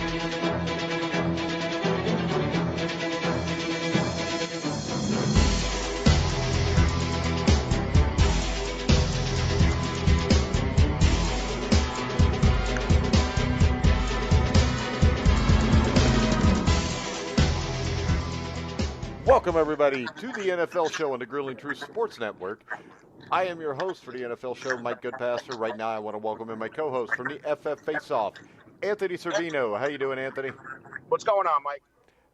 Welcome, everybody, to the NFL show on the Grilling Truth Sports Network. I am your host for the NFL show, Mike Goodpaster. Right now, I want to welcome in my co-host from the FF Faceoff, Anthony Cervino. How you doing, Anthony? What's going on, Mike?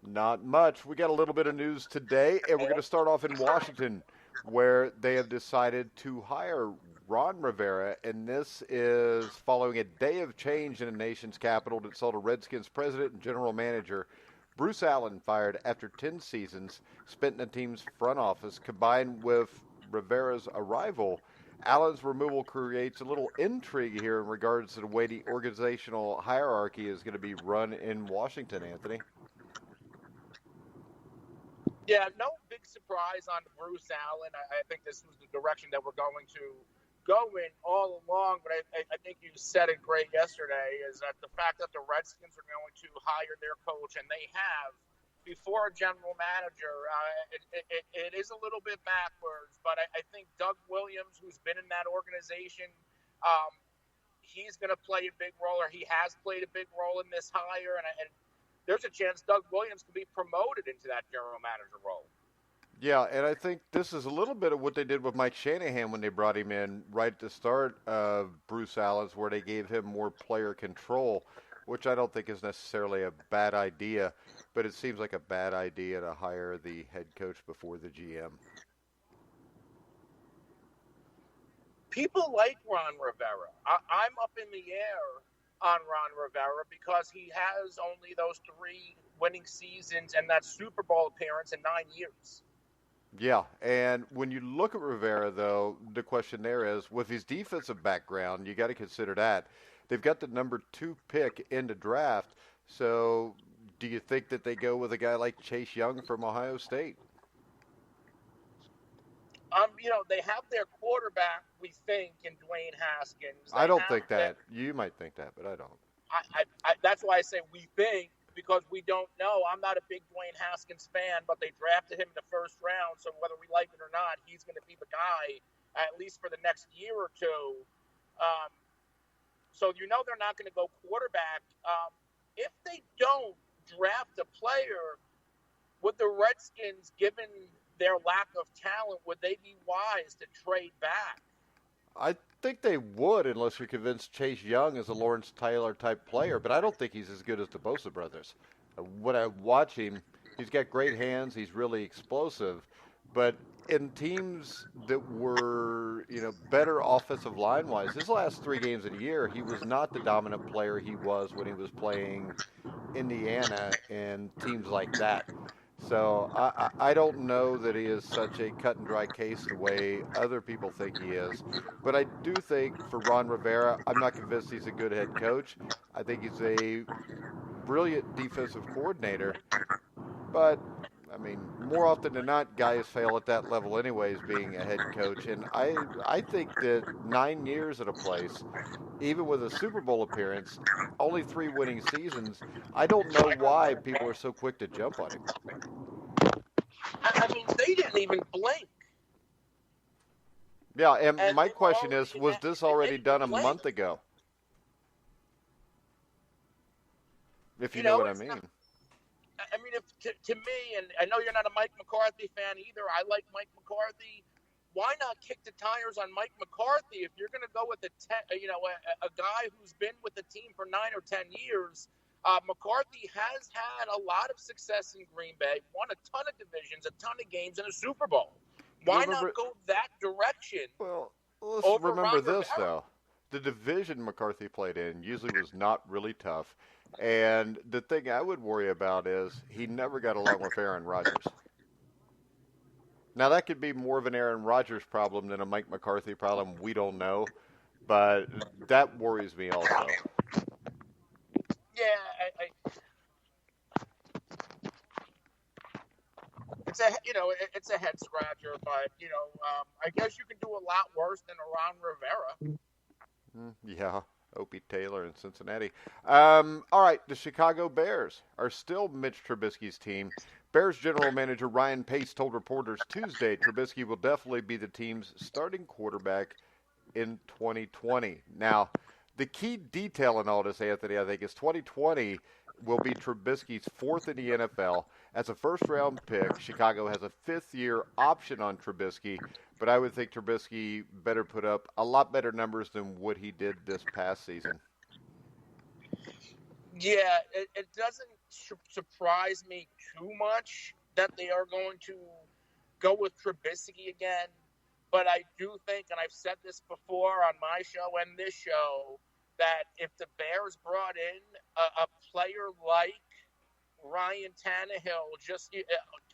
Not much. We got a little bit of news today, and we're going to start off in Washington, where they have decided to hire Ron Rivera, and this is following a day of change in the nation's capital that saw the Redskins president and general manager Bruce Allen fired after 10 seasons spent in the team's front office. Combined with Rivera's arrival, Allen's removal creates a little intrigue here in regards to the way the organizational hierarchy is going to be run in Washington, Anthony. Yeah, no big surprise on Bruce Allen. I think this was the direction that we're going to go in all along, but I think you said it great yesterday, is that the fact that the Redskins are going to hire their coach, and they have, before a general manager, it is a little bit backwards, but I think Doug Williams, who's been in that organization, he's going to play a big role, or he has played a big role in this hire, and there's a chance Doug Williams could be promoted into that general manager role. Yeah, and I think this is a little bit of what they did with Mike Shanahan when they brought him in right at the start of Bruce Allen's, where they gave him more player control, which I don't think is necessarily a bad idea, but it seems like a bad idea to hire the head coach before the GM. People like Ron Rivera. I'm up in the air on Ron Rivera because he has only those 3 winning seasons and that Super Bowl appearance in 9 years. Yeah, and when you look at Rivera, though, the question there is, with his defensive background, you got to consider that. They've got the number 2 pick in the draft, so do you think that they go with a guy like Chase Young from Ohio State? They have their quarterback, we think, in Dwayne Haskins. I don't think that. You might think that, but I don't. That's why I say we think, because we don't know. I'm not a big Dwayne Haskins fan, but they drafted him in the first round, so whether we like it or not, he's going to be the guy, at least for the next year or two. So they're not going to go quarterback. If they don't draft a player, would the Redskins, given their lack of talent, would they be wise to trade back? I think they would, unless you're convinced Chase Young is a Lawrence Taylor type player, but I don't think he's as good as the Bosa brothers. When I watch him, he's got great hands, he's really explosive, but in teams that were, better offensive line-wise, his last 3 games of the year, he was not the dominant player he was when he was playing Indiana and teams like that. So I don't know that he is such a cut and dry case the way other people think he is. But I do think for Ron Rivera, I'm not convinced he's a good head coach. I think he's a brilliant defensive coordinator. But, more often than not, guys fail at that level anyways, being a head coach. And I think that 9 years at a place, even with a Super Bowl appearance, only 3 winning seasons, I don't know why people are so quick to jump on him. They didn't even blink. Yeah, and my question is, was this already done a month ago? If you know what I mean. To me, and I know you're not a Mike McCarthy fan either, I like Mike McCarthy. Why not kick the tires on Mike McCarthy if you're going to go with a guy who's been with the team for 9 or 10 years? McCarthy has had a lot of success in Green Bay, won a ton of divisions, a ton of games, and a Super Bowl. Why not go that direction? Well, let's remember this, though. The division McCarthy played in usually was not really tough. And the thing I would worry about is he never got along with Aaron Rodgers. Now, that could be more of an Aaron Rodgers problem than a Mike McCarthy problem. We don't know. But that worries me also. Yeah, it's a head scratcher, but I guess you can do a lot worse than a Ron Rivera. Yeah, Opie Taylor in Cincinnati. All right, the Chicago Bears are still Mitch Trubisky's team. Bears general manager Ryan Pace told reporters Tuesday Trubisky will definitely be the team's starting quarterback in 2020. Now, the key detail in all this, Anthony, I think, is 2020 will be Trubisky's fourth in the NFL. As a first-round pick, Chicago has a fifth-year option on Trubisky, but I would think Trubisky better put up a lot better numbers than what he did this past season. Yeah, it doesn't surprise me too much that they are going to go with Trubisky again. But I do think, and I've said this before on my show and this show, that if the Bears brought in a player like Ryan Tannehill, just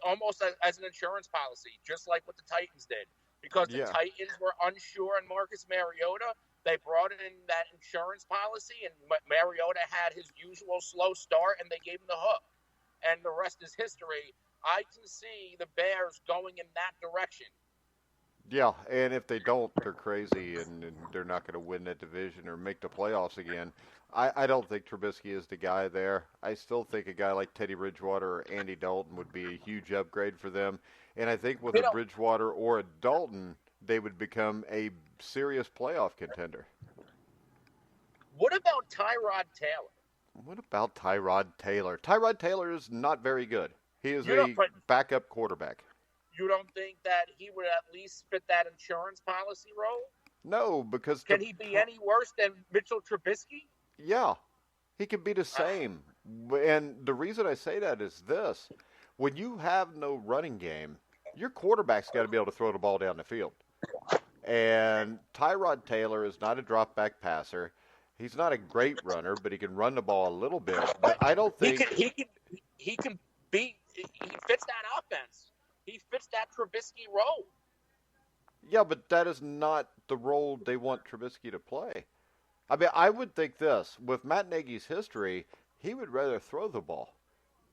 almost as an insurance policy, just like what the Titans did, because the Titans were unsure on Marcus Mariota, they brought in that insurance policy, and Mariota had his usual slow start, and they gave him the hook. And the rest is history. I can see the Bears going in that direction. Yeah, and if they don't, they're crazy, and they're not going to win that division or make the playoffs again. I don't think Trubisky is the guy there. I still think a guy like Teddy Bridgewater or Andy Dalton would be a huge upgrade for them. And I think with a Bridgewater or a Dalton, they would become a serious playoff contender. What about Tyrod Taylor? What about Tyrod Taylor? Tyrod Taylor is not very good. He is a backup quarterback. You don't think that he would at least fit that insurance policy role? No, because... Can he be any worse than Mitchell Trubisky? Yeah, he can be the same. And the reason I say that is this. When you have no running game, your quarterback's got to be able to throw the ball down the field. And Tyrod Taylor is not a drop-back passer. He's not a great runner, but he can run the ball a little bit. But I don't think... He fits that offense. He fits that Trubisky role. Yeah, but that is not the role they want Trubisky to play. I mean, I would think this. With Matt Nagy's history, he would rather throw the ball.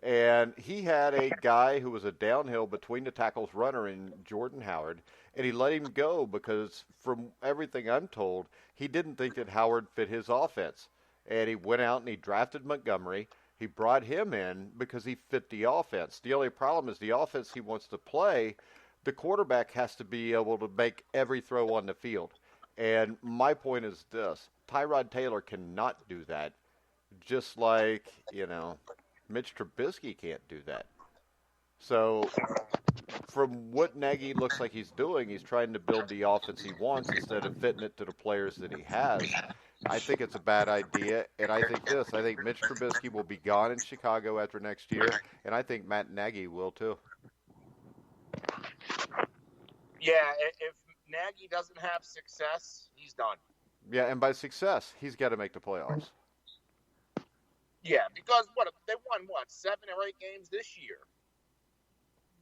And he had a guy who was a downhill between the tackles runner in Jordan Howard, and he let him go because from everything I'm told, he didn't think that Howard fit his offense. And he went out and he drafted Montgomery. He brought him in because he fit the offense. The only problem is the offense he wants to play, the quarterback has to be able to make every throw on the field. And my point is this. Tyrod Taylor cannot do that, just like, Mitch Trubisky can't do that. So from what Nagy looks like he's doing, he's trying to build the offense he wants instead of fitting it to the players that he has. I think it's a bad idea, and I think Mitch Trubisky will be gone in Chicago after next year, and I think Matt Nagy will too. Yeah, if Nagy doesn't have success, he's done. Yeah, and by success, he's got to make the playoffs. Yeah, because they won 7 or 8 games this year.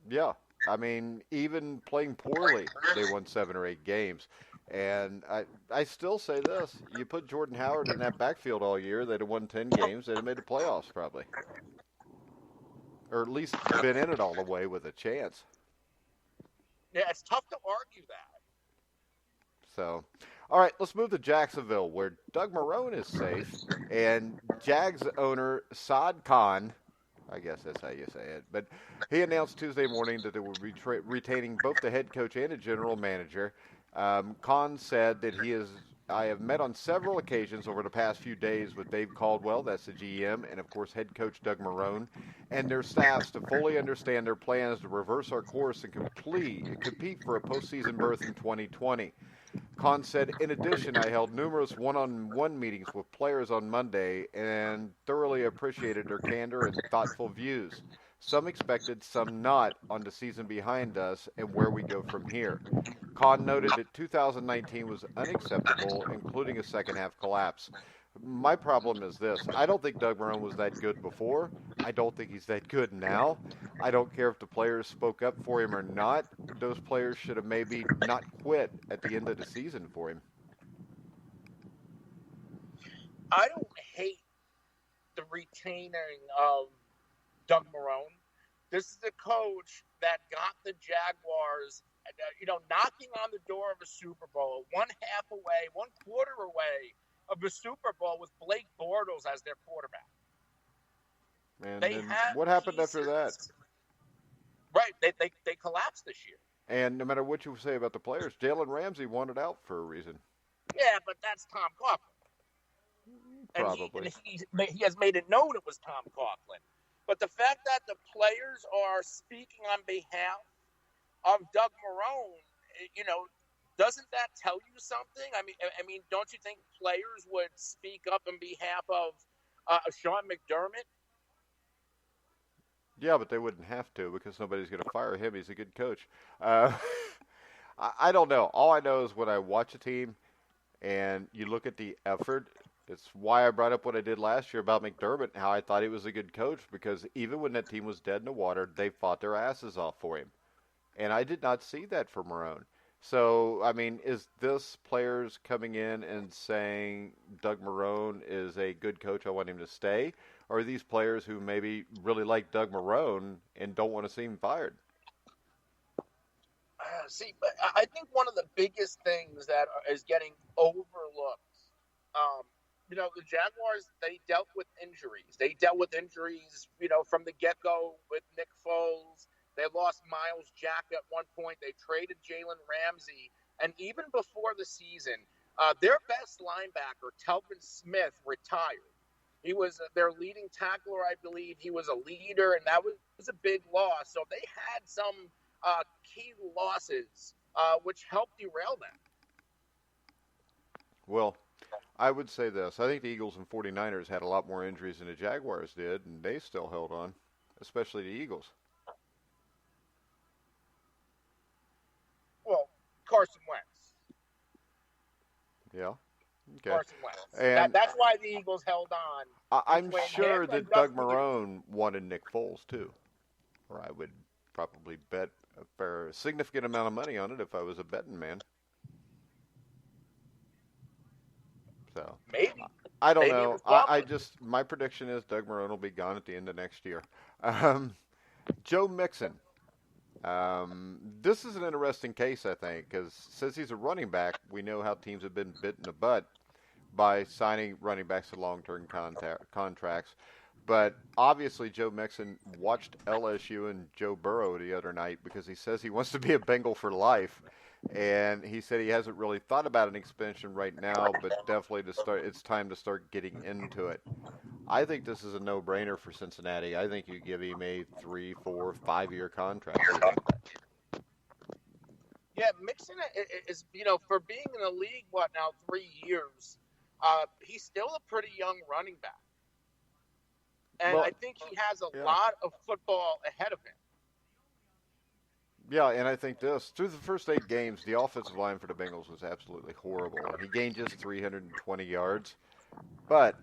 Yeah, I mean, even playing poorly, they won 7 or 8 games. And I still say this. You put Jordan Howard in that backfield all year, they'd have won 10 games. They'd have made the playoffs probably. Or at least been in it all the way with a chance. Yeah, it's tough to argue that. So, all right, let's move to Jacksonville, where Doug Marrone is safe. And Jags owner Saad Khan, I guess that's how you say it, but he announced Tuesday morning that they will be retaining both the head coach and the general manager. Khan said that I have met on several occasions over the past few days with Dave Caldwell, that's the GM, and of course head coach Doug Marrone, and their staffs to fully understand their plans to reverse our course and compete for a postseason berth in 2020. Khan said, in addition, I held numerous one-on-one meetings with players on Monday and thoroughly appreciated their candor and thoughtful views. Some expected, some not, on the season behind us and where we go from here. Khan noted that 2019 was unacceptable, including a second-half collapse. My problem is this. I don't think Doug Marrone was that good before. I don't think he's that good now. I don't care if the players spoke up for him or not. Those players should have maybe not quit at the end of the season for him. I don't hate the retaining of Doug Marrone. This is a coach that got the Jaguars, knocking on the door of a Super Bowl, 1/2 away, 1/4 away of the Super Bowl with Blake Bortles as their quarterback. And They then have what happened pieces. after that? Right, they collapsed this year. And no matter what you say about the players, Jalen Ramsey wanted out for a reason. Yeah, but that's Tom Coughlin. Probably. And he has made it known it was Tom Coughlin. But the fact that the players are speaking on behalf of Doug Marrone, doesn't that tell you something? I mean, don't you think players would speak up on behalf of Sean McDermott? Yeah, but they wouldn't have to because nobody's going to fire him. He's a good coach. I don't know. All I know is when I watch a team and you look at the effort, it's why I brought up what I did last year about McDermott and how I thought he was a good coach because even when that team was dead in the water, they fought their asses off for him. And I did not see that from Marrone. So, I mean, is this players coming in and saying Doug Marrone is a good coach, I want him to stay? Or are these players who maybe really like Doug Marrone and don't want to see him fired? See, but I think one of the biggest things that is getting overlooked, the Jaguars, they dealt with injuries. They dealt with injuries, from the get-go with Nick Foles. They lost Miles Jack at one point. They traded Jalen Ramsey. And even before the season, their best linebacker, Telvin Smith, retired. He was their leading tackler, I believe. He was a leader, and that was a big loss. So they had some key losses, which helped derail them. Well, I would say this. I think the Eagles and 49ers had a lot more injuries than the Jaguars did, and they still held on, especially the Eagles. Well, Carson Wentz. Yeah. Okay. Carson Wentz. And that's why the Eagles held on. I'm sure that Doug Marrone wanted Nick Foles, too. Or I would probably bet a fair, significant amount of money on it if I was a betting man. So maybe. I don't know. I just, my prediction is Doug Marrone will be gone at the end of next year. Joe Mixon. This is an interesting case, I think, because since he's a running back, we know how teams have been bit in the butt by signing running backs to long-term contracts. But obviously, Joe Mixon watched LSU and Joe Burrow the other night because he says he wants to be a Bengal for life. And he said he hasn't really thought about an expansion right now, but definitely it's time to start getting into it. I think this is a no-brainer for Cincinnati. I think you give him a 3, 4, 5-year contract. Yeah, Mixon is, for being in the league, 3 years, he's still a pretty young running back. And I think he has a lot of football ahead of him. Yeah, and I think through the first 8 games, the offensive line for the Bengals was absolutely horrible. He gained just 320 yards. But,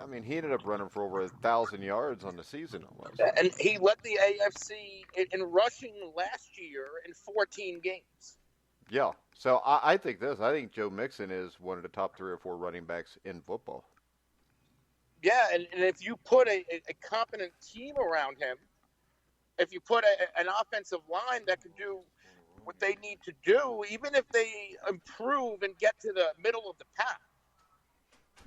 I mean, he ended up running for over 1,000 yards on the season almost. And he led the AFC in rushing last year in 14 games. Yeah, so I think I think Joe Mixon is one of the top 3 or 4 running backs in football. Yeah, and if you put a competent team around him, if you put an offensive line that can do what they need to do, even if they improve and get to the middle of the pack.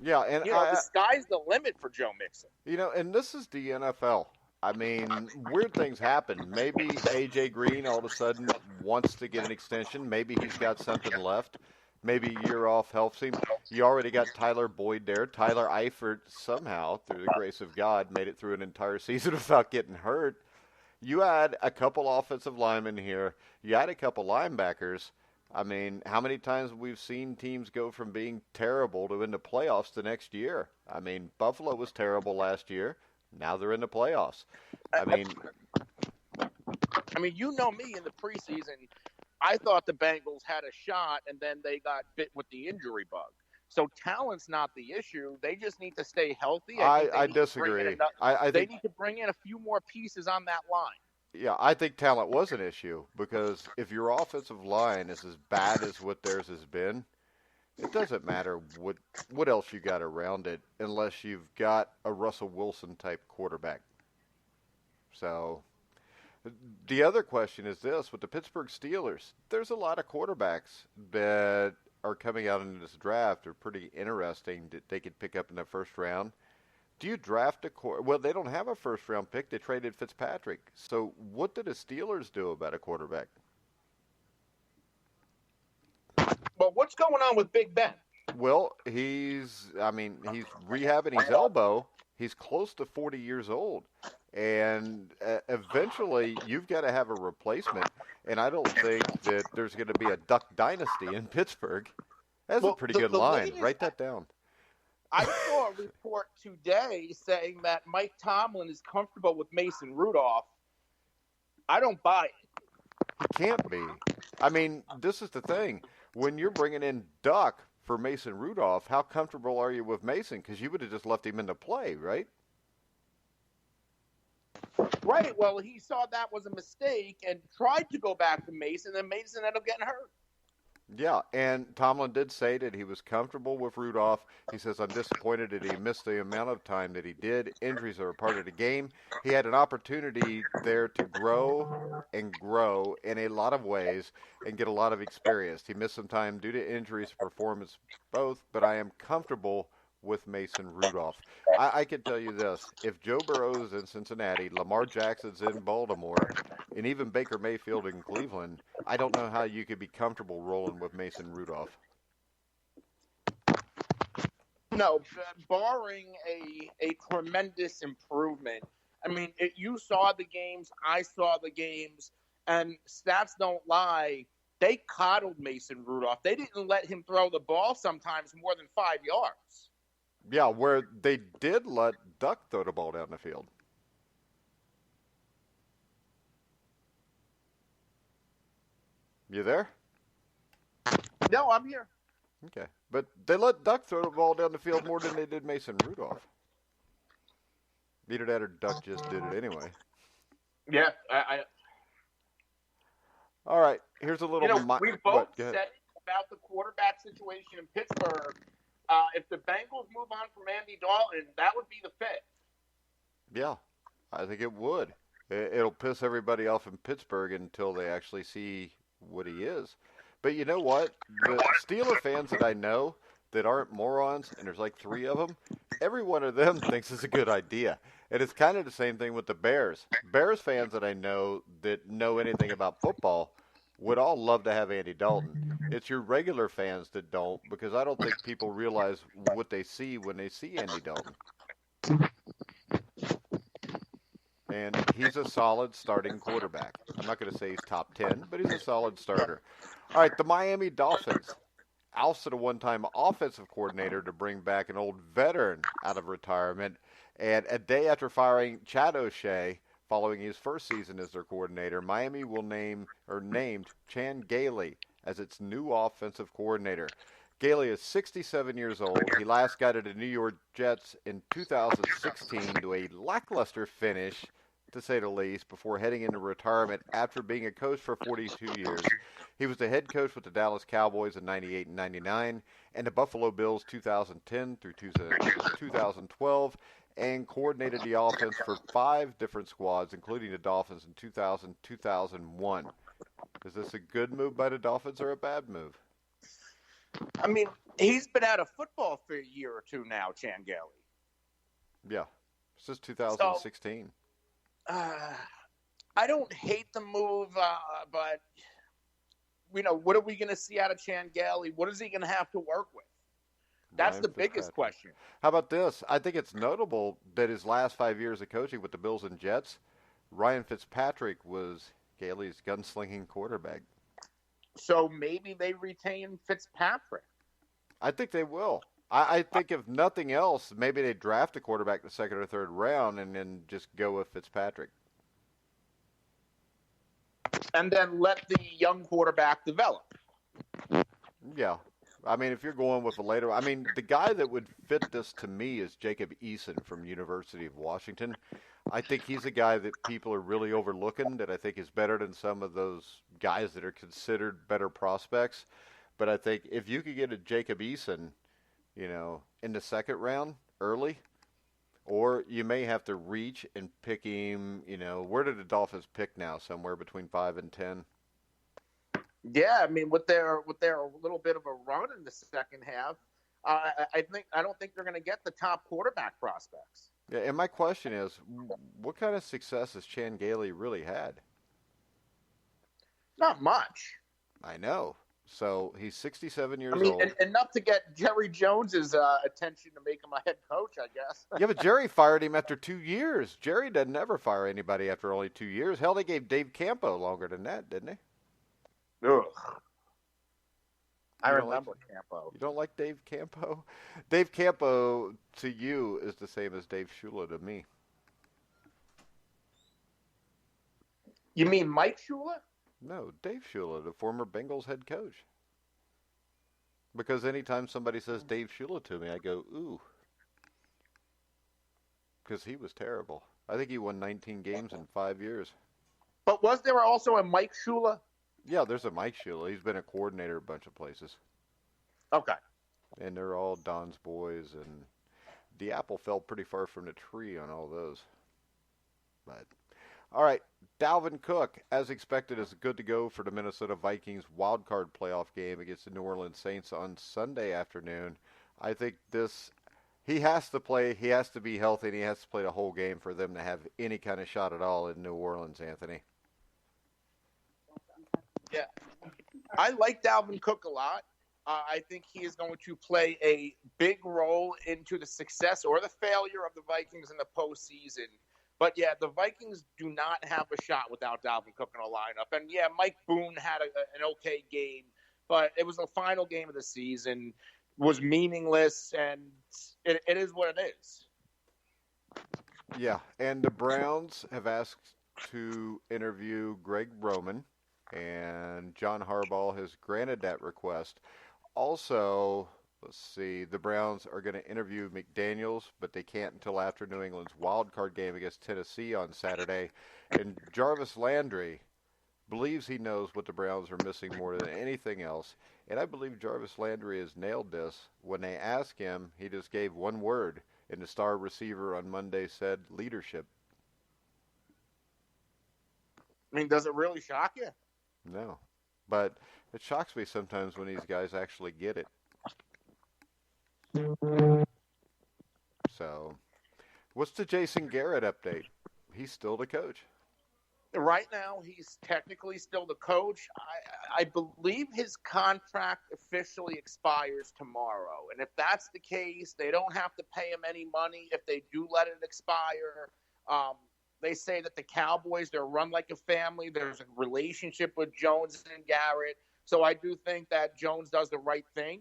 Yeah, and the sky's the limit for Joe Mixon. And this is the NFL. I mean, weird things happen. Maybe A.J. Green all of a sudden wants to get an extension. Maybe he's got something left. Maybe a year off helps him. You already got Tyler Boyd there. Tyler Eifert somehow, through the grace of God, made it through an entire season without getting hurt. You add a couple offensive linemen here. You add a couple linebackers. I mean, how many times we've seen teams go from being terrible to into playoffs the next year? I mean, Buffalo was terrible last year. Now they're in the playoffs. I mean, you know me, in the preseason, I thought the Bengals had a shot, and then they got bit with the injury bug. So talent's not the issue. They just need to stay healthy. I disagree. I they think need to bring in a few more pieces on that line. Yeah, I think talent was an issue because if your offensive line is as bad as what theirs has been, it doesn't matter what else you got around it unless you've got a Russell Wilson type quarterback. So the other question is this: with the Pittsburgh Steelers, there's a lot of quarterbacks that are coming out in this draft are pretty interesting that they could pick up in the first round. Do you draft well, they don't have a first round pick. They traded Fitzpatrick. So what did the Steelers do about a quarterback? Well, what's going on with Big Ben? Well, he's rehabbing his elbow. He's close to 40 years old. And eventually you've got to have a replacement. And I don't think that there's going to be a Duck dynasty in Pittsburgh. That's a pretty good line. Write that down. I saw a report today saying that Mike Tomlin is comfortable with Mason Rudolph. I don't buy it. He can't be. I mean, this is the thing. When you're bringing in Duck for Mason Rudolph, how comfortable are you with Mason? Because you would have just left him into play, right? Right. Well, he saw that was a mistake and tried to go back to Mason, and Mason ended up getting hurt. Yeah, and Tomlin did say that he was comfortable with Rudolph. He says, I'm disappointed that he missed the amount of time that he did. Injuries are a part of the game. He had an opportunity there to grow in a lot of ways and get a lot of experience. He missed some time due to injuries, performance, both, but I am comfortable with Mason Rudolph. I can tell you this. If Joe Burrow's in Cincinnati, Lamar Jackson's in Baltimore, and even Baker Mayfield in Cleveland, I don't know how you could be comfortable rolling with Mason Rudolph. No, barring a tremendous improvement. I mean, you saw the games, I saw the games, and stats don't lie. They coddled Mason Rudolph. They didn't let him throw the ball sometimes more than 5 yards. Yeah, where they did let Duck throw the ball down the field. You there? No, I'm here. Okay. But they let Duck throw the ball down the field more than they did Mason Rudolph. Either that or Duck just did it anyway. Yeah. All right. Here's a little... we both said about the quarterback situation in Pittsburgh. If the Bengals move on from Andy Dalton, that would be the fit. Yeah, I think it would. It'll piss everybody off in Pittsburgh until they actually see what he is. But you know what? The Steeler fans that I know that aren't morons, and there's like 3 of them, every one of them thinks it's a good idea. And it's kind of the same thing with the Bears. Bears fans that I know that know anything about football would all love to have Andy Dalton. It's your regular fans that don't, because I don't think people realize what they see when they see Andy Dalton. And he's a solid starting quarterback. I'm not going to say he's top 10, but he's a solid starter. All right, the Miami Dolphins ousted a one-time offensive coordinator to bring back an old veteran out of retirement. And a day after firing Chad O'Shea, following his first season as their coordinator, Miami will named Chan Gailey as its new offensive coordinator. Gailey is 67 years old. He last guided the New York Jets in 2016 to a lackluster finish, to say the least, before heading into retirement after being a coach for 42 years. He was the head coach with the Dallas Cowboys in 98 and 99 and the Buffalo Bills 2010 through 2012, and coordinated the offense for 5 different squads, including the Dolphins in 2000-2001. Is this a good move by the Dolphins or a bad move? I mean, he's been out of football for a year or 2 now, Chan Gailey. Yeah, since 2016. I don't hate the move, but, what are we going to see out of Chan Gailey? What is he going to have to work with? That's the biggest question. How about this? I think it's notable that his last 5 years of coaching with the Bills and Jets, Ryan Fitzpatrick was Gailey's gunslinging quarterback. So maybe they retain Fitzpatrick. I think they will. I think if nothing else, maybe they draft a quarterback in the 2nd or 3rd round and then just go with Fitzpatrick. And then let the young quarterback develop. Yeah. I mean, if you're going with a later... I mean, the guy that would fit this to me is Jacob Eason from University of Washington. I think he's a guy that people are really overlooking, that I think is better than some of those guys that are considered better prospects. But I think if you could get a Jacob Eason, in the 2nd round early, or you may have to reach and pick him, where did the Dolphins pick now? Somewhere between 5 and 10? Yeah, I mean, with their little bit of a run in the second half, I don't think they're going to get the top quarterback prospects. Yeah, and my question is, what kind of success has Chan Gailey really had? Not much. I know. So he's 67 I years mean, old. enough to get Jerry Jones's attention to make him a head coach, I guess. Yeah, but Jerry fired him after 2 years. Jerry doesn't ever fire anybody after only 2 years. Hell, they gave Dave Campo longer than that, didn't they? Ugh. I You don't remember like, Campo. you don't like Dave Campo? Dave Campo to you is the same as Dave Shula to me. You mean Mike Shula? No, Dave Shula, the former Bengals head coach. Because anytime somebody says Dave Shula to me, I go, ooh. Because he was terrible. I think he won 19 games in 5 years. But was there also a Mike Shula? Yeah, there's a Mike Shula. He's been a coordinator a bunch of places. Okay. And they're all Don's boys, and the apple fell pretty far from the tree on all those. But, all right, Dalvin Cook, as expected, is good to go for the Minnesota Vikings wild card playoff game against the New Orleans Saints on Sunday afternoon. I think he has to play, he has to be healthy, and he has to play the whole game for them to have any kind of shot at all in New Orleans, Anthony. Yeah. I like Dalvin Cook a lot. I think he is going to play a big role into the success or the failure of the Vikings in the postseason. But, yeah, the Vikings do not have a shot without Dalvin Cook in a lineup. And, yeah, Mike Boone had an okay game, but it was the final game of the season, was meaningless, and it is what it is. Yeah, and the Browns have asked to interview Greg Roman, and John Harbaugh has granted that request. Also, let's see, the Browns are going to interview McDaniels, but they can't until after New England's wild card game against Tennessee on Saturday. And Jarvis Landry believes he knows what the Browns are missing more than anything else. And I believe Jarvis Landry has nailed this. When they asked him, he just gave one word, and the star receiver on Monday said leadership. I mean, does it really shock you? No. But it shocks me sometimes when these guys actually get it. So, what's the Jason Garrett update? He's still the coach. Right now, he's technically still the coach. I believe his contract officially expires tomorrow. And if that's the case, they don't have to pay him any money if they do let it expire. They say that the Cowboys, they're run like a family. There's a relationship with Jones and Garrett. So I do think that Jones does the right thing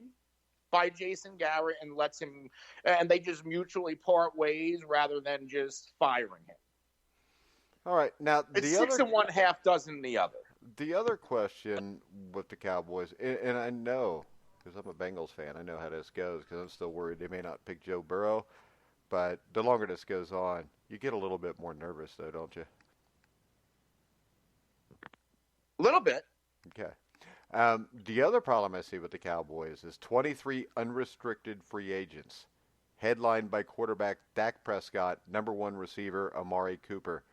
by Jason Garrett and lets him, and they just mutually part ways rather than just firing him. All right, now it's 6 1/2 dozen the other. The other question with the Cowboys, and I know because I'm a Bengals fan, I know how this goes because I'm still worried they may not pick Joe Burrow. But the longer this goes on, you get a little bit more nervous, though, don't you? A little bit. Okay. The other problem I see with the Cowboys is 23 unrestricted free agents, headlined by quarterback Dak Prescott, number one receiver Amari Cooper.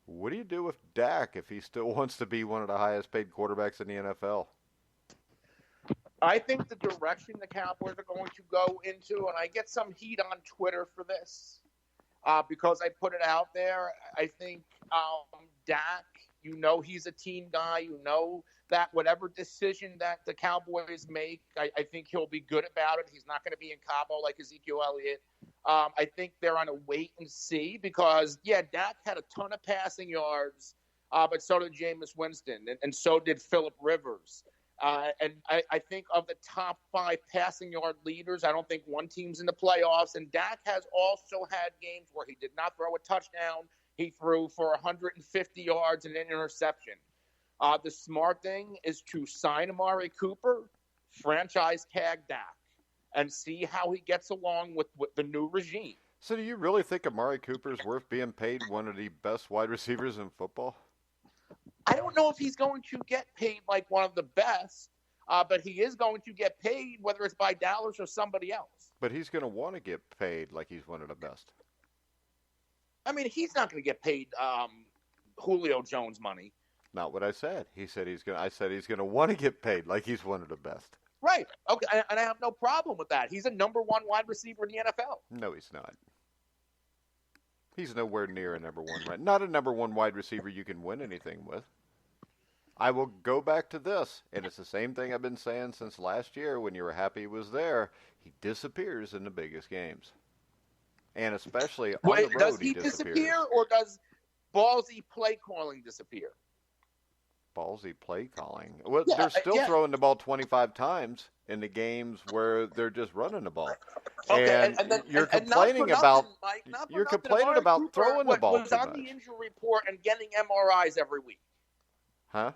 What do you do with Dak if he still wants to be one of the highest paid quarterbacks in the NFL? I think the direction the Cowboys are going to go into, and I get some heat on Twitter for this because I put it out there. I think Dak, he's a team guy. That whatever decision that the Cowboys make, I think he'll be good about it. He's not going to be in Cabo like Ezekiel Elliott. I think they're on a wait and see because, Dak had a ton of passing yards, but so did Jameis Winston, and so did Phillip Rivers. And I think of the top 5 passing yard leaders, I don't think one team's in the playoffs. And Dak has also had games where he did not throw a touchdown. He threw for 150 yards and an interception. The smart thing is to sign Amari Cooper, franchise tag Dak, and see how he gets along with the new regime. So do you really think Amari Cooper is worth being paid one of the best wide receivers in football? I don't know if he's going to get paid like one of the best, but he is going to get paid, whether it's by Dallas or somebody else. But he's going to want to get paid like he's one of the best. I mean, he's not going to get paid Julio Jones money. not what I said. He said I said he's going to want to get paid like he's one of the best. Right. Okay. And I have no problem with that. He's a number one wide receiver in the NFL. No, he's not. He's nowhere near a number one. Right? Not a number one wide receiver you can win anything with. I will go back to this, and it's the same thing I've been saying since last year when you were happy he was there. He disappears in the biggest games. And especially on the road, does he disappear, or does ballsy play calling disappear? Ballsy play calling. Well, Yeah, they're still throwing the ball 25 times in the games where they're just running the ball. Okay, and then, you're and complaining about Mike, you're complaining about throwing the ball was too on much. the injury report and getting MRIs every week. Huh?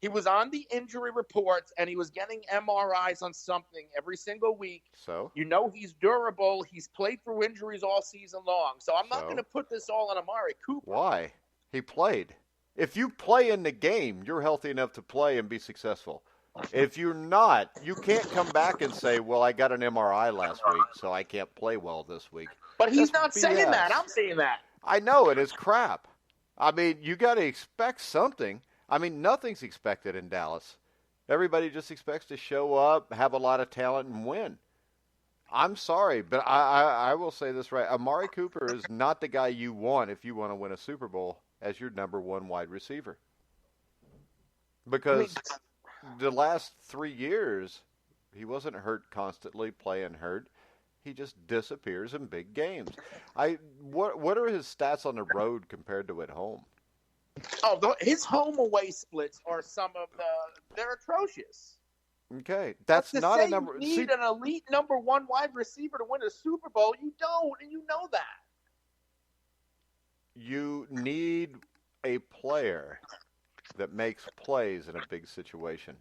He was on the injury reports and he was getting MRIs on something every single week. So? You know he's durable. He's played through injuries all season long. So I'm not going to put this all on Amari Cooper. Why? He played. If you play in the game, you're healthy enough to play and be successful. If you're not, you can't come back and say, well, I got an MRI last week, so I can't play well this week. But he's not BS. saying that. I'm saying that. I know, it is crap. I mean, you got to expect something. I mean, nothing's expected in Dallas. Everybody just expects to show up, have a lot of talent, and win. I'm sorry, but I will say this right. Amari Cooper is not the guy you want if you want to win a Super Bowl as your number one wide receiver. Because the last 3 years, he wasn't hurt constantly, playing hurt. He just disappears in big games. What are his stats on the road compared to at home? Oh, his home away splits are they're atrocious. Okay, that's not a number. You need an elite number one wide receiver to win a Super Bowl. You don't, and you know that. You need a player that makes plays in a big situation.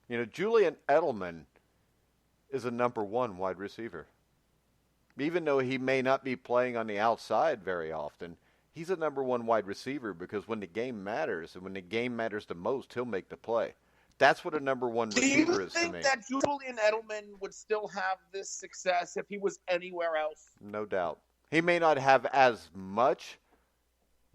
You know, Julian Edelman is a number one wide receiver. Even though he may not be playing on the outside very often, he's a number one wide receiver because when the game matters, and when the game matters the most, he'll make the play. That's what a number one receiver is to me. Do you think that Julian Edelman would still have this success if he was anywhere else? No doubt. He may not have as much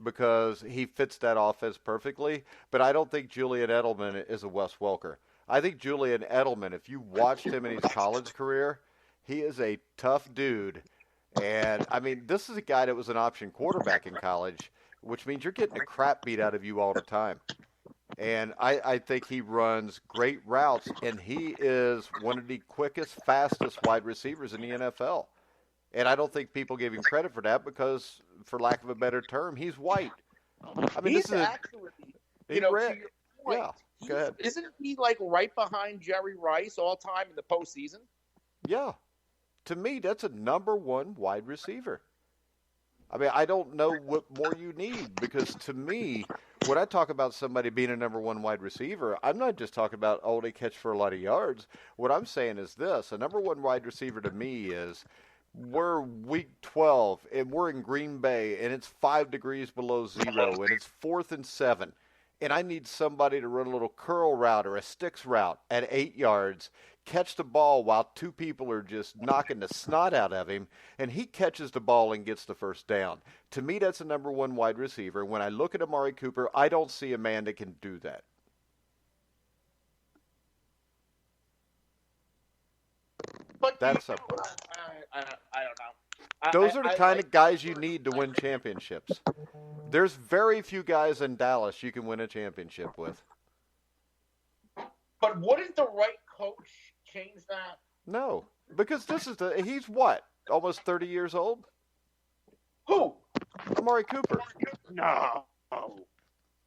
because he fits that offense perfectly, but I don't think Julian Edelman is a Wes Welker. I think Julian Edelman, if you watched him in his college career, he is a tough dude. And, I mean, this is a guy that was an option quarterback in college, which means you're getting the crap beat out of you all the time. And I think he runs great routes, and he is one of the quickest, fastest wide receivers in the NFL. And I don't think people give him credit for that because, for lack of a better term, he's white. I mean, he's actually, to your point, yeah, go ahead. Isn't he like right behind Jerry Rice all time in the postseason? Yeah. To me, that's a number one wide receiver. I mean, I don't know what more you need because to me, when I talk about somebody being a number one wide receiver, I'm not just talking about, oh, they catch for a lot of yards. What I'm saying is this. A number one wide receiver to me is we're week 12 and we're in Green Bay and it's 5 degrees below zero and it's 4th and 7. And I need somebody to run a little curl route or a sticks route at 8 yards, catch the ball while 2 people are just knocking the snot out of him, and he catches the ball and gets the first down. To me, that's a number one wide receiver. When I look at Amari Cooper, I don't see a man that can do that. But that's a I don't know. Those are the kind of guys you need to win championships. There's very few guys in Dallas you can win a championship with. But wouldn't the right coach change that? No, because he's what? Almost 30 years old? Who? Amari Cooper. No.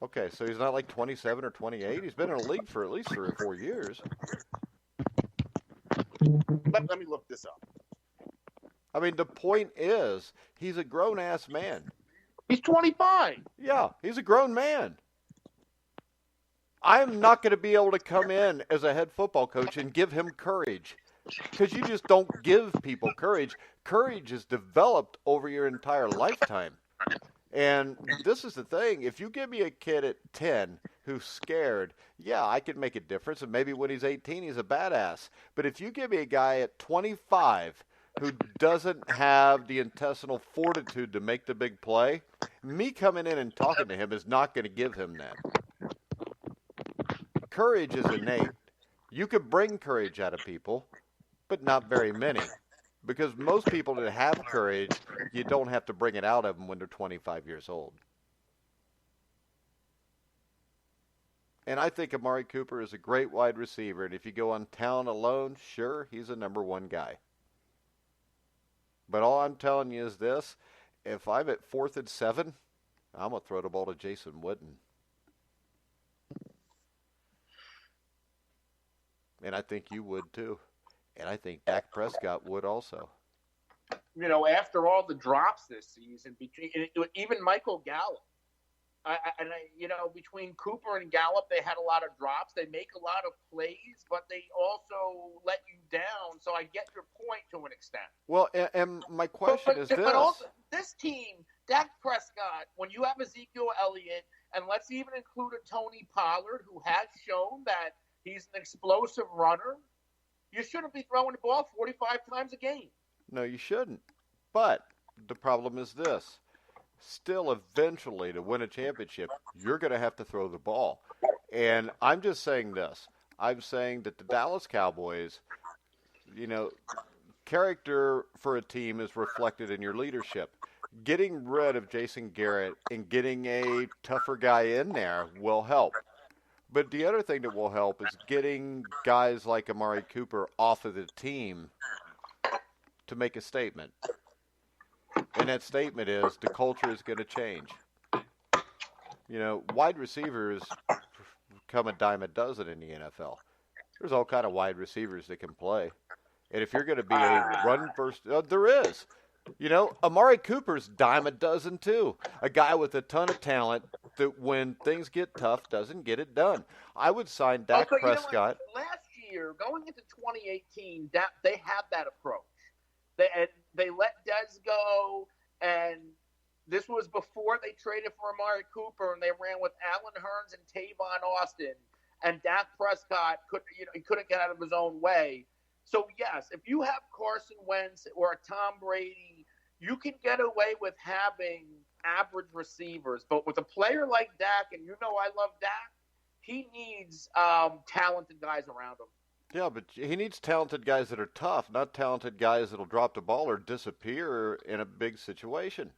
Okay, so he's not like 27 or 28. He's been in the league for at least 3 or 4 years. Let me look this up. I mean, the point is, he's a grown-ass man. He's 25. Yeah, he's a grown man. I'm not going to be able to come in as a head football coach and give him courage because you just don't give people courage. Courage is developed over your entire lifetime. And this is the thing. If you give me a kid at 10 who's scared, yeah, I could make a difference. And maybe when he's 18, he's a badass. But if you give me a guy at 25 who doesn't have the intestinal fortitude to make the big play, me coming in and talking to him is not going to give him that. courage is innate. You could bring courage out of people, but not very many. Because most people that have courage, you don't have to bring it out of them when they're 25 years old. And I think Amari Cooper is a great wide receiver. And if you go on talent alone, sure, he's a number one guy. But all I'm telling you is this. If I'm at 4th and 7, I'm going to throw the ball to Jason Witten. And I think you would too. And I think Dak Prescott would also. After all the drops this season, even Michael Gallup, between Cooper and Gallup, they had a lot of drops. They make a lot of plays, but they also let you down. So I get your point to an extent. Well, and my question is this. But also, this team, Dak Prescott, when you have Ezekiel Elliott, and let's even include a Tony Pollard, who has shown that he's an explosive runner, you shouldn't be throwing the ball 45 times a game. No, you shouldn't. But the problem is this. Still, eventually, to win a championship, you're going to have to throw the ball. And I'm just saying this. I'm saying that the Dallas Cowboys, character for a team is reflected in your leadership. Getting rid of Jason Garrett and getting a tougher guy in there will help. But the other thing that will help is getting guys like Amari Cooper off of the team to make a statement. And that statement is the culture is going to change. Wide receivers come a dime a dozen in the NFL. There's all kind of wide receivers that can play. And if you're going to be a run first, there is. Amari Cooper's dime a dozen too. A guy with a ton of talent that when things get tough doesn't get it done. I would sign Dak Prescott. Last year, going into 2018, they had that approach. They let Dez go, and this was before they traded for Amari Cooper, and they ran with Allen Hurns and Tavon Austin, and Dak Prescott couldn't get out of his own way. So, yes, if you have Carson Wentz or a Tom Brady, you can get away with having average receivers. But with a player like Dak, and I love Dak, he needs talented guys around him. Yeah, but he needs talented guys that are tough, not talented guys that will drop the ball or disappear in a big situation.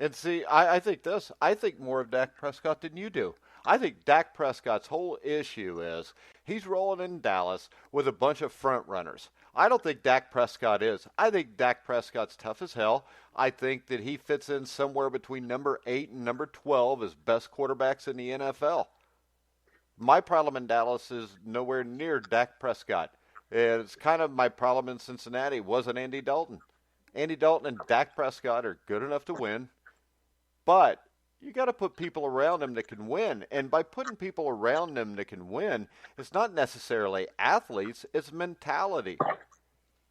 And see, I think this. I think more of Dak Prescott than you do. I think Dak Prescott's whole issue is he's rolling in Dallas with a bunch of front runners. I don't think Dak Prescott is. I think Dak Prescott's tough as hell. I think that he fits in somewhere between number 8 and number 12 as best quarterbacks in the NFL. My problem in Dallas is nowhere near Dak Prescott. It's kind of my problem in Cincinnati wasn't Andy Dalton. Andy Dalton and Dak Prescott are good enough to win, but you got to put people around them that can win. And by putting people around them that can win, it's not necessarily athletes, it's mentality.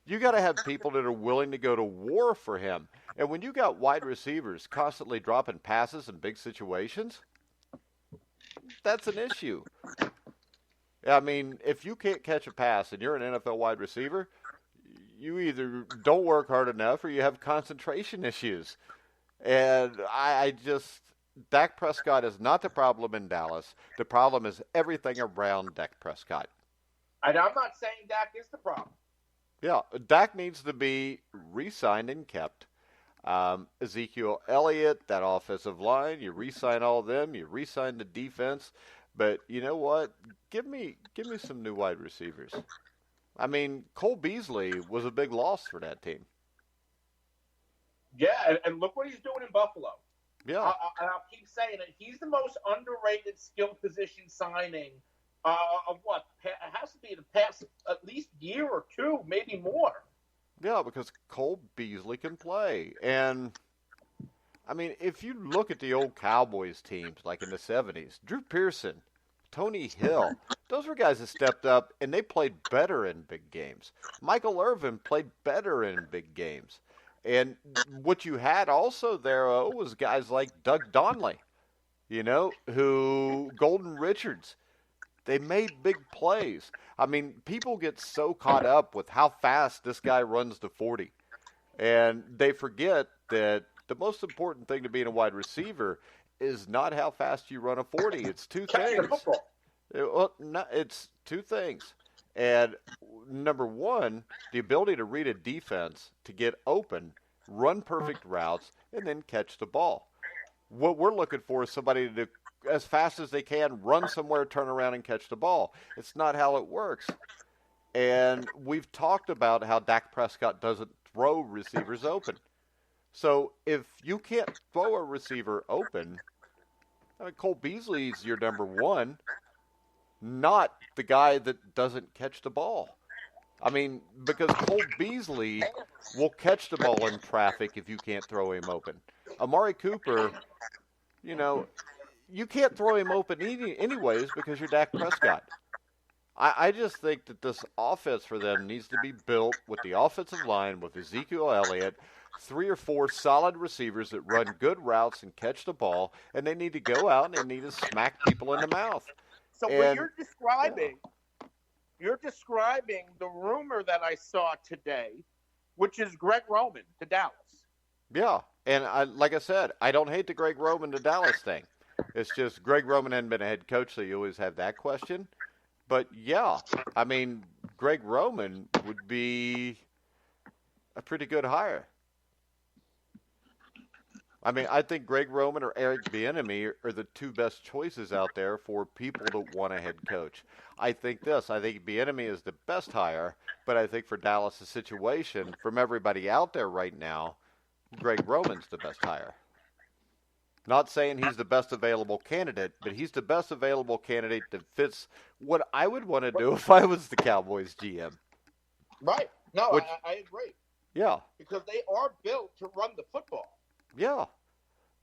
You got to have people that are willing to go to war for him. And when you got wide receivers constantly dropping passes in big situations, that's an issue. I mean, if you can't catch a pass and you're an NFL wide receiver, you either don't work hard enough or you have concentration issues. And Dak Prescott is not the problem in Dallas. The problem is everything around Dak Prescott. And I'm not saying Dak is the problem. Yeah, Dak needs to be re-signed and kept. Ezekiel Elliott, that offensive line, you re-sign all of them, you re-sign the defense. But you know what? Give me some new wide receivers. I mean, Cole Beasley was a big loss for that team. Yeah, and look what he's doing in Buffalo. Yeah. And I'll keep saying it. He's the most underrated skill position signing of what? It has to be the past at least year or two, maybe more. Yeah, because Cole Beasley can play. And, I mean, if you look at the old Cowboys teams, like in the 70s, Drew Pearson, Tony Hill, those were guys that stepped up, and they played better in big games. Michael Irvin played better in big games. And what you had also there was guys like Doug Donley, Golden Richards. They made big plays. I mean, people get so caught up with how fast this guy runs the 40. And they forget that the most important thing to being a wide receiver is not how fast you run a 40. It's two things. Well, no, it's two things. And number one, the ability to read a defense to get open, run perfect routes, and then catch the ball. What we're looking for is somebody to, as fast as they can, run somewhere, turn around, and catch the ball. It's not how it works. And we've talked about how Dak Prescott doesn't throw receivers open. So if you can't throw a receiver open, I mean, Cole Beasley's your number one, not the guy that doesn't catch the ball. I mean, because Cole Beasley will catch the ball in traffic if you can't throw him open. Amari Cooper, you know, you can't throw him open anyways because you're Dak Prescott. I just think that this offense for them needs to be built with the offensive line, with Ezekiel Elliott, 3 or 4 solid receivers that run good routes and catch the ball, and they need to go out and they need to smack people in the mouth. So what you're describing the rumor that I saw today, which is Greg Roman to Dallas. Yeah, and like I said, I don't hate the Greg Roman to Dallas thing. It's just Greg Roman hadn't been a head coach, so you always have that question. But yeah, I mean, Greg Roman would be a pretty good hire. I mean, I think Greg Roman or Eric Bieniemy are the two best choices out there for people that want a head coach. I think Bieniemy is the best hire, but I think for Dallas' situation, from everybody out there right now, Greg Roman's the best hire. Not saying he's the best available candidate, but he's the best available candidate that fits what I would want to do if I was the Cowboys GM. Right. No, I agree. Yeah. Because they are built to run the football. Yeah.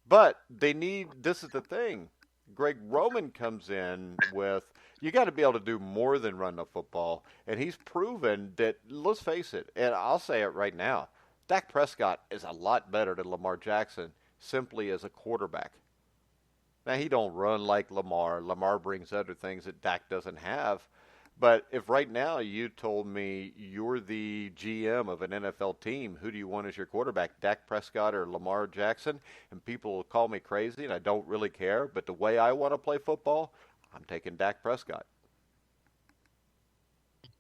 But this is the thing. Greg Roman comes in with, you got to be able to do more than run the football. And he's proven that, let's face it, and I'll say it right now, Dak Prescott is a lot better than Lamar Jackson simply as a quarterback. Now, he don't run like Lamar. Lamar brings other things that Dak doesn't have. But if right now you told me you're the GM of an NFL team, who do you want as your quarterback, Dak Prescott or Lamar Jackson? And people will call me crazy, and I don't really care. But the way I want to play football, I'm taking Dak Prescott.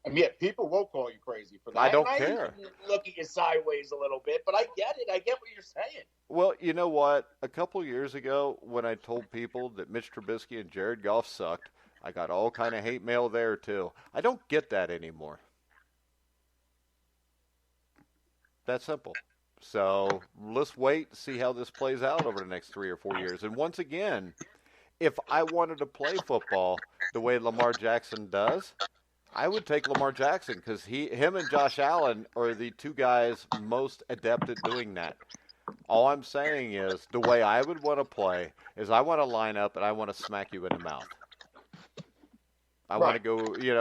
And yet people will call you crazy for that. I don't care. Look at you sideways a little bit, but I get it. I get what you're saying. Well, you know what? A couple years ago, when I told people that Mitch Trubisky and Jared Goff sucked, I got all kind of hate mail there too. I don't get that anymore. That simple. So let's wait to see how this plays out over the next 3 or 4 years. And once again, if I wanted to play football the way Lamar Jackson does, I would take Lamar Jackson because him and Josh Allen are the two guys most adept at doing that. All I'm saying is the way I would want to play is I want to line up and I want to smack you in the mouth. I want to go,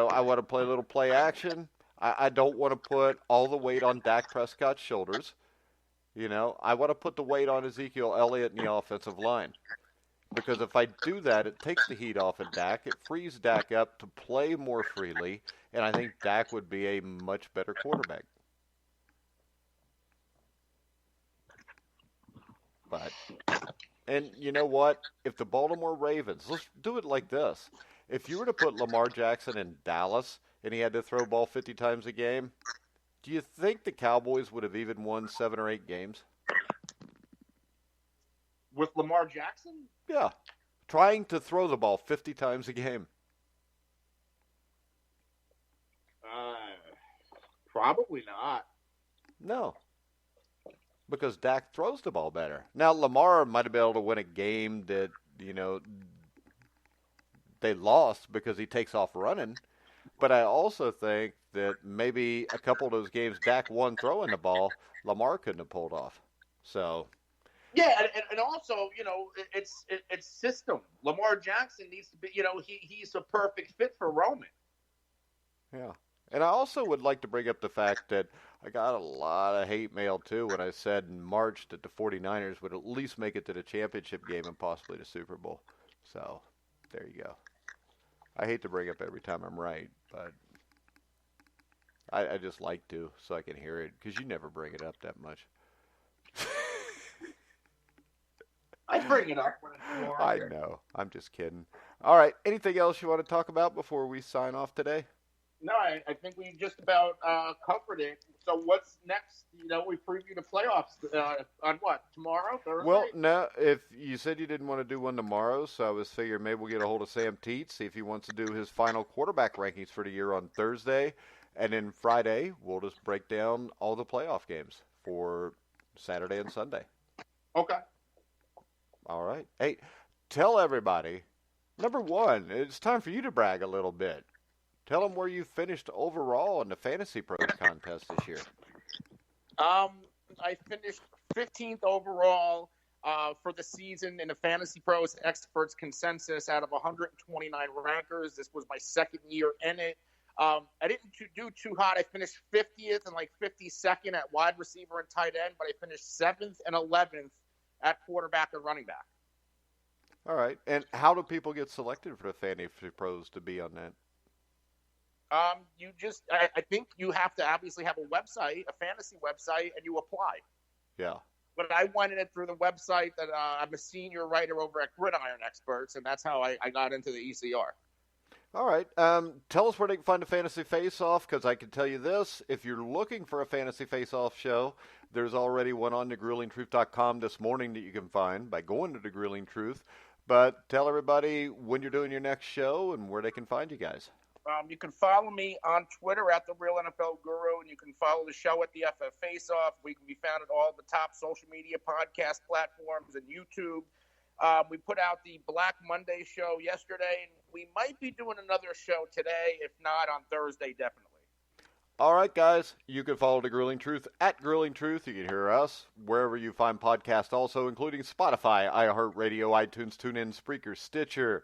I want to play a little play action. I don't want to put all the weight on Dak Prescott's shoulders. I want to put the weight on Ezekiel Elliott and the offensive line. Because if I do that, it takes the heat off of Dak. It frees Dak up to play more freely, and I think Dak would be a much better quarterback. And you know what? If the Baltimore Ravens, let's do it like this. If you were to put Lamar Jackson in Dallas and he had to throw ball 50 times a game, do you think the Cowboys would have even won 7 or 8 games? With Lamar Jackson? Yeah. Trying to throw the ball 50 times a game. Probably not. No. Because Dak throws the ball better. Now, Lamar might have been able to win a game that, they lost because he takes off running. But I also think that maybe a couple of those games Dak won throwing the ball, Lamar couldn't have pulled off. So... Yeah, and also, it's system. Lamar Jackson needs to be, he's a perfect fit for Roman. Yeah. And I also would like to bring up the fact that I got a lot of hate mail, too, when I said in March that the 49ers would at least make it to the championship game and possibly the Super Bowl. So, there you go. I hate to bring it up every time I'm right, but I just like to so I can hear it, because you never bring it up that much. I bring it up when it's warm. I know. I'm just kidding. All right. Anything else you want to talk about before we sign off today? No, I think we just about covered it. So what's next? We preview the playoffs on what, tomorrow, Thursday? Well, no. If you said you didn't want to do one tomorrow, so I was figuring maybe we'll get a hold of Sam Teets, see if he wants to do his final quarterback rankings for the year on Thursday, and then Friday we'll just break down all the playoff games for Saturday and Sunday. Okay. All right. Hey, tell everybody. Number one, it's time for you to brag a little bit. Tell them where you finished overall in the Fantasy Pros contest this year. I finished 15th overall for the season in the Fantasy Pros Experts Consensus out of 129 rankers. This was my second year in it. I didn't do too hot. I finished 50th and 52nd at wide receiver and tight end, but I finished 7th and 11th at quarterback and running back. All right. And how do people get selected for the Fantasy Pros to be on that? I think you have to obviously have a website, a fantasy website, and you apply. Yeah. But I went in it through the website that I'm a senior writer over at Gridiron Experts, and that's how I got into the ECR. All right. Tell us where they can find a Fantasy Face-Off, because I can tell you this. If you're looking for a Fantasy Face-Off show, there's already one on thegruelingtruth.com this morning that you can find by going to The Grueling Truth. But tell everybody when you're doing your next show and where they can find you guys. You can follow me on Twitter at The Real NFL Guru, and you can follow the show at the FF Face-Off. We can be found at all the top social media podcast platforms and YouTube. We put out the Black Monday show yesterday, and we might be doing another show today, if not on Thursday, definitely. All right, guys. You can follow The Grueling Truth at Grueling Truth. You can hear us wherever you find podcasts also, including Spotify, iHeartRadio, iTunes, TuneIn, Spreaker, Stitcher,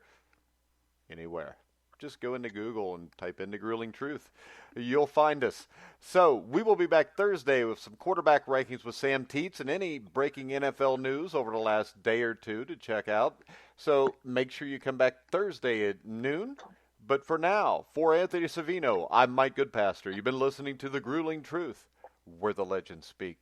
anywhere. Just go into Google and type in The Grueling Truth. You'll find us. So we will be back Thursday with some quarterback rankings with Sam Teets and any breaking NFL news over the last day or two to check out. So make sure you come back Thursday at noon. But for now, for Anthony Cervino, I'm Mike Goodpaster. You've been listening to The Grueling Truth, where the legends speak.